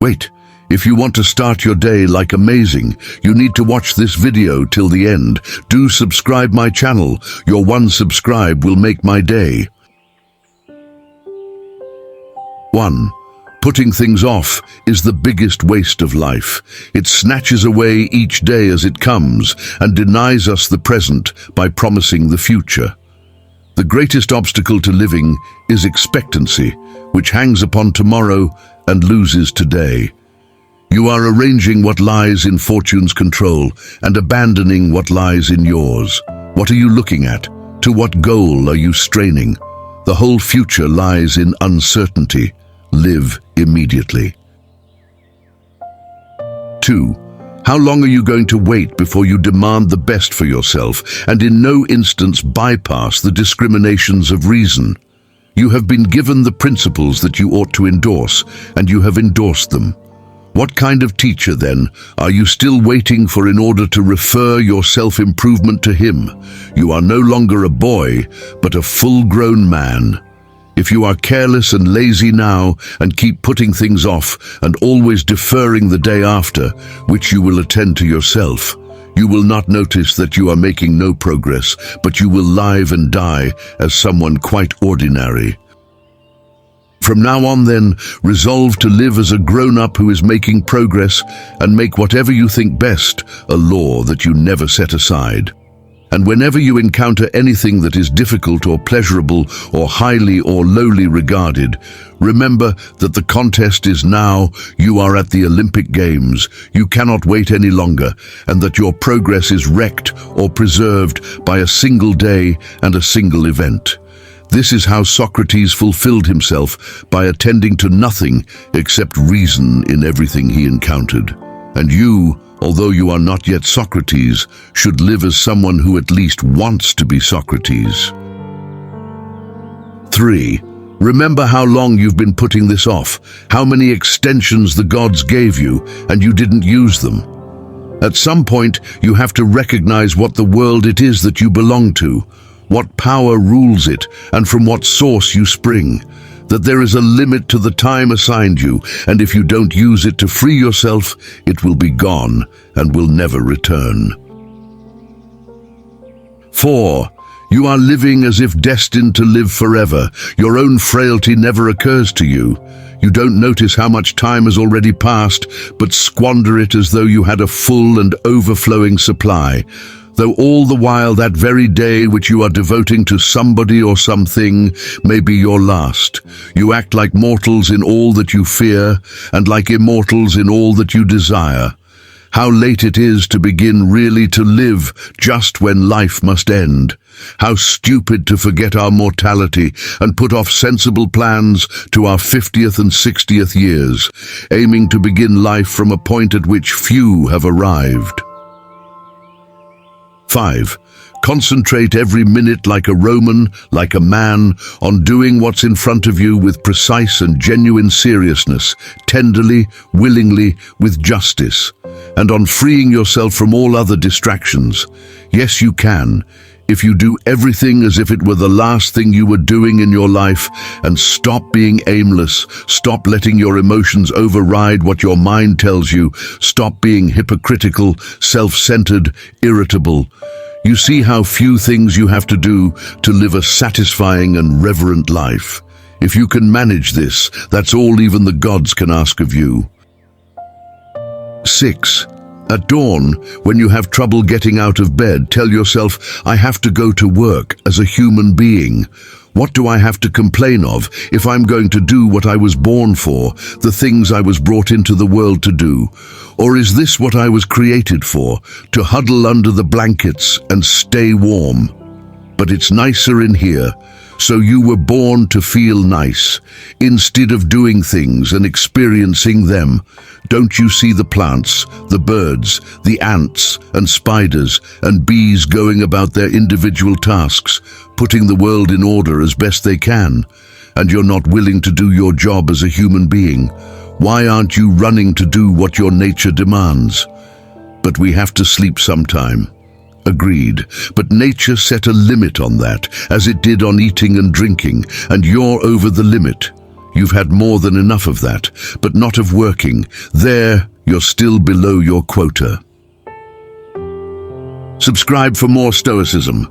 Wait, if you want to start your day like amazing, you need to watch this video till the end. Do subscribe my channel. Your one subscribe will make my day. 1. Putting things off is the biggest waste of life. It snatches away each day as it comes and denies us the present by promising the future. The greatest obstacle to living is expectancy, which hangs upon tomorrow and loses today. You are arranging what lies in fortune's control and abandoning what lies in yours. What are you looking at? To what goal are you straining? The whole future lies in uncertainty. Live immediately. 2. How long are you going to wait before you demand the best for yourself and in no instance bypass the discriminations of reason? You have been given the principles that you ought to endorse, and you have endorsed them. What kind of teacher, then, are you still waiting for in order to refer your self-improvement to him? You are no longer a boy, but a full-grown man. If you are careless and lazy now and keep putting things off and always deferring the day after, which you will attend to yourself, you will not notice that you are making no progress, but you will live and die as someone quite ordinary. From now on, then, resolve to live as a grown-up who is making progress and make whatever you think best a law that you never set aside. And whenever you encounter anything that is difficult or pleasurable or highly or lowly regarded, remember that the contest is now. You are at the Olympic Games. You cannot wait any longer, and that your progress is wrecked or preserved by a single day and a single event. This is how Socrates fulfilled himself, by attending to nothing except reason in everything he encountered. And you, although you are not yet Socrates, should live as someone who at least wants to be Socrates. 3. Remember how long you've been putting this off, how many extensions the gods gave you, and you didn't use them. At some point, you have to recognize what the world it is that you belong to, what power rules it, and from what source you spring. That there is a limit to the time assigned you, and if you don't use it to free yourself, it will be gone and will never return. 4. You are living as if destined to live forever. Your own frailty never occurs to you. You don't notice how much time has already passed, but squander it as though you had a full and overflowing supply. Though all the while that very day which you are devoting to somebody or something may be your last. You act like mortals in all that you fear, and like immortals in all that you desire. How late it is to begin really to live just when life must end. How stupid to forget our mortality and put off sensible plans to our 50th and 60th years, aiming to begin life from a point at which few have arrived. 5. Concentrate every minute like a Roman, like a man, on doing what's in front of you with precise and genuine seriousness, tenderly, willingly, with justice, and on freeing yourself from all other distractions. Yes, you can, if you do everything as if it were the last thing you were doing in your life, and stop being aimless, stop letting your emotions override what your mind tells you, stop being hypocritical, self-centered, irritable. You see how few things you have to do to live a satisfying and reverent life. If you can manage this, that's all even the gods can ask of you. 6. At dawn, when you have trouble getting out of bed, tell yourself, I have to go to work as a human being. What do I have to complain of if I'm going to do what I was born for, the things I was brought into the world to do? Or is this what I was created for, to huddle under the blankets and stay warm? But it's nicer in here. So you were born to feel nice, instead of doing things and experiencing them. Don't you see the plants, the birds, the ants and spiders and bees going about their individual tasks, putting the world in order as best they can? And you're not willing to do your job as a human being. Why aren't you running to do what your nature demands? But we have to sleep sometime. Agreed, but nature set a limit on that, as it did on eating and drinking, and you're over the limit. You've had more than enough of that, but not of working. There, you're still below your quota. Subscribe for more Stoicism.